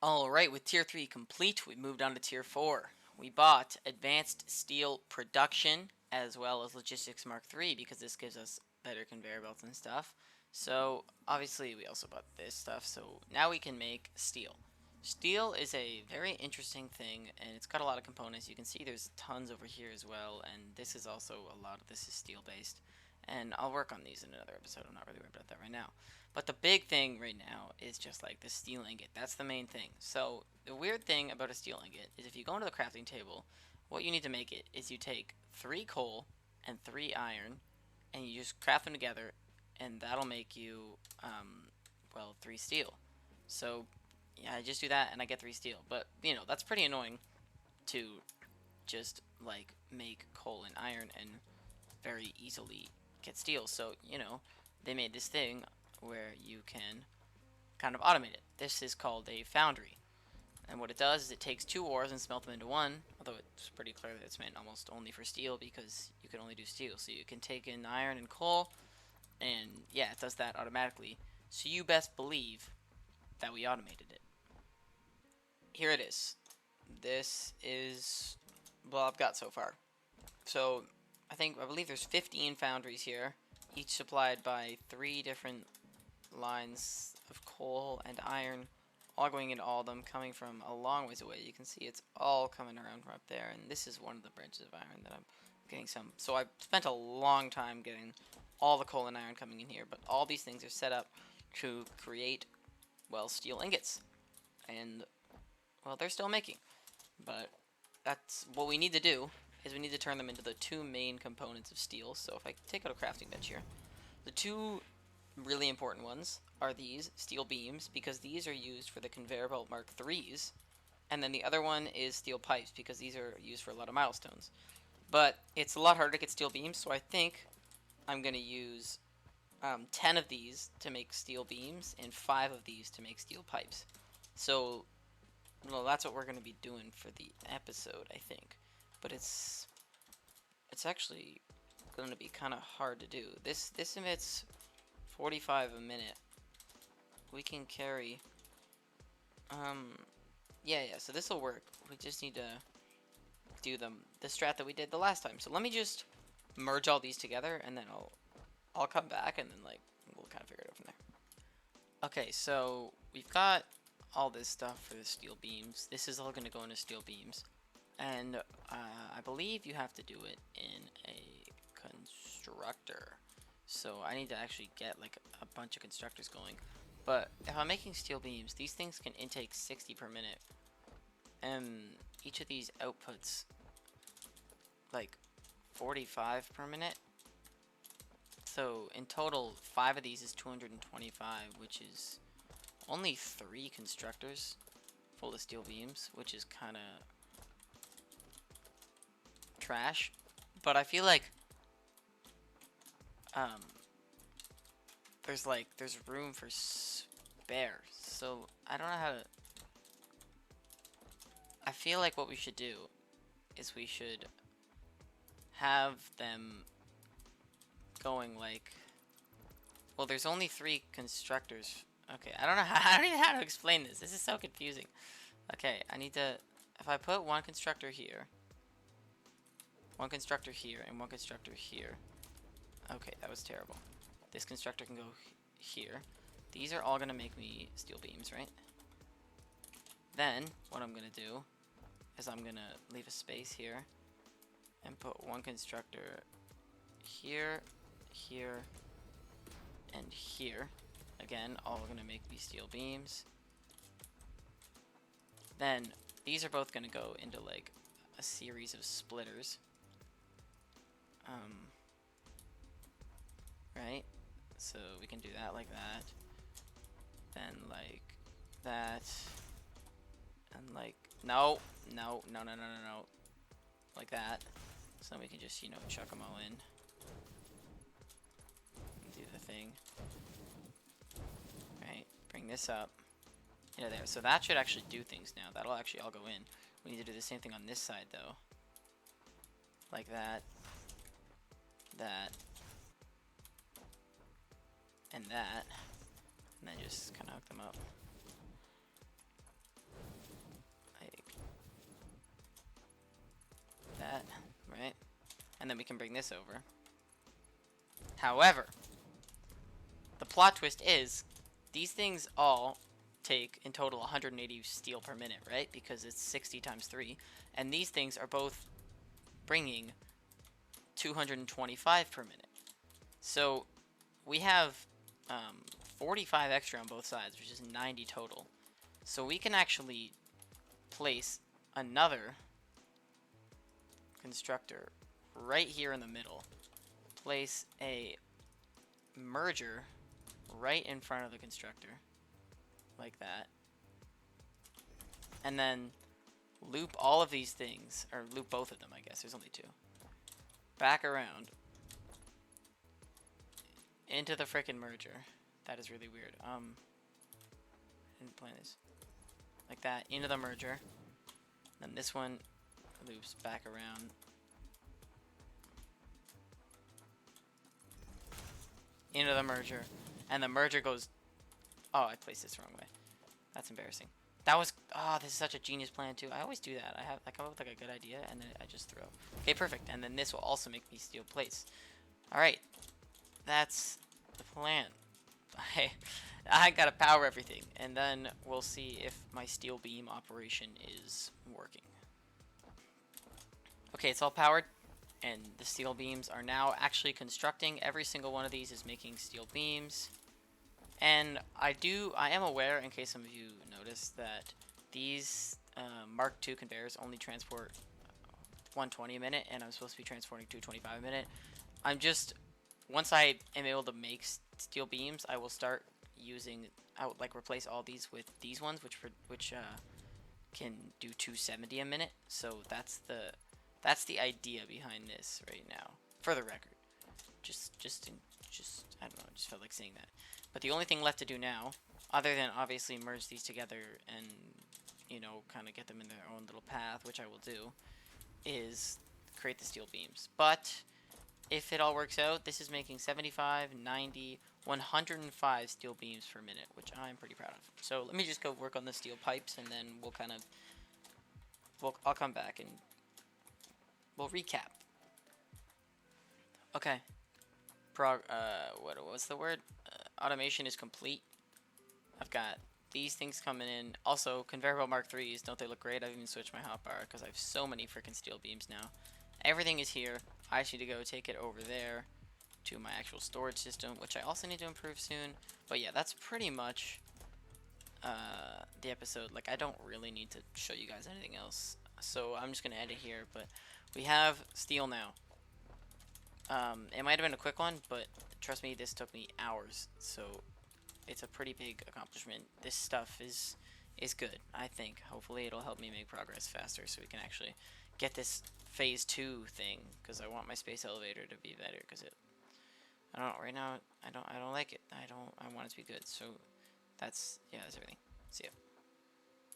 Alright, with Tier 3 complete, we moved on to Tier 4. We bought Advanced Steel Production as well as Logistics Mark 3 because this gives us better conveyor belts and stuff. So, obviously, we also bought this stuff, so now we can make steel. Steel is a very interesting thing, and it's got a lot of components. You can see there's tons over here as well, and this is also a lot of this is steel based. And I'll work on these in another episode. I'm not really worried about that right now. But the big thing right now is just like the steel ingot. That's the main thing. So the weird thing about a steel ingot is if you go into the crafting table, what you need to make it is you take 3 coal and 3 iron, and you just craft them together, and that'll make you, well, 3 steel. So yeah, I just do that and I get 3 steel. But that's pretty annoying to just like make coal and iron and very easily get steel. So they made this thing where you can kind of automate it. This is called a foundry. And what it does is it takes 2 ores and smelt them into one, although it's pretty clear that it's meant almost only for steel because you can only do steel. So you can take in iron and coal, and yeah, it does that automatically. So you best believe that we automated it. Here it is. This is what I've got so far. So I believe there's 15 foundries here, each supplied by 3 different lines of coal and iron, all going into all of them, coming from a long ways away. You can see it's all coming around from up there, and this is one of the branches of iron that I'm getting some. So I've spent a long time getting all the coal and iron coming in here, but all these things are set up to create, well, steel ingots. And, well, they're still making. But that's what we need to do, is we need to turn them into the 2 main components of steel. So if I take out a crafting bench here, the 2 really important ones are these steel beams, because these are used for the conveyor belt Mark 3s, and then the other one is steel pipes, because these are used for a lot of milestones. But it's a lot harder to get steel beams, so I think I'm going to use 10 of these to make steel beams and 5 of these to make steel pipes. So, well, that's what we're going to be doing for the episode, I think. But it's actually going to be kind of hard to do. This emits 45 a minute. We can carry, yeah, so this will work. We just need to do the strat that we did the last time. So let me just merge all these together, and then I'll come back, and then like we'll kind of figure it out from there. Okay, so we've got all this stuff for the steel beams. This is all going to go into steel beams, and I believe you have to do it in a constructor. So I need to actually get like a bunch of constructors going. But if I'm making steel beams, these things can intake 60 per minute. And each of these outputs like 45 per minute. So in total, 5 of these is 225, which is only 3 constructors full of steel beams, which is kind of trash. But I feel like there's room for spare. So I don't know how to. I feel like what we should do is we should have them going like. Well, there's only 3 constructors. Okay, I don't know how. I don't even know how to explain this. This is so confusing. Okay, I need to. If I put 1 constructor here, 1 constructor here, and 1 constructor here. Okay, that was terrible. This constructor can go here. These are all going to make me steel beams, right? Then, what I'm going to do is I'm going to leave a space here and put 1 constructor here, here, and here. Again, all going to make me steel beams. Then, these are both going to go into like a series of splitters. Right? So we can do that like that. Then like that. And like, no. Like that. So then we can just, chuck them all in. And do the thing. Right? Bring this up. There. So that should actually do things now. That'll actually all go in. We need to do the same thing on this side though. Like that. That. And that. And then just kind of hook them up. and then we can bring this over. However, the plot twist is these things all take in total 180 steel per minute, right? Because it's 60 times 3, and these things are both bringing 225 per minute. So we have 45 extra on both sides, which is 90 total. So we can actually place another constructor right here in the middle. Place a merger right in front of the constructor, like that. And then loop all of these things, or loop both of them, I guess. There's only two. Back around into the frickin' merger. That is really weird. I didn't plan this. Like that, into the merger. Then this one loops back around. Into the merger. And the merger goes... Oh, I placed this the wrong way. That's embarrassing. That was... Oh, this is such a genius plan, too. I always do that. I come up with, like, a good idea, and then I just throw. Okay, perfect. And then this will also make me steel plates. Alright. That's the plan. I gotta power everything, and then we'll see if my steel beam operation is working. Okay, it's all powered, and the steel beams are now actually constructing. Every single one of these is making steel beams. And I am aware, in case some of you noticed, that these Mark II conveyors only transport 120 a minute, and I'm supposed to be transporting 225 a minute. Once I am able to make steel beams, I will start I would like replace all these with these ones, which can do 270 a minute. So that's the idea behind this right now, for the record. Just I don't know, I just felt like saying that. But the only thing left to do now, other than obviously merge these together and, you know, kind of get them in their own little path, which I will do, is create the steel beams. But if it all works out, this is making 75, 90, 105 steel beams per minute, which I'm pretty proud of. So let me just go work on the steel pipes, and then I'll come back and we'll recap. Okay. What's the word? Automation is complete. I've got these things coming in. Also, conveyor belt Mark IIIs, don't they look great? I've even switched my hotbar because I have so many freaking steel beams now. Everything is here. I just need to go take it over there to my actual storage system, which I also need to improve soon. But yeah, that's pretty much the episode. Like, I don't really need to show you guys anything else, so I'm just gonna end it here. But we have steel now. It might have been a quick one, but trust me, this took me hours, so it's a pretty big accomplishment. This stuff is good, I think. Hopefully it'll help me make progress faster so we can actually get this phase 2 thing, because I want my space elevator to be better, because I don't know, right now I don't like it. I want it to be good. So that's everything. See ya.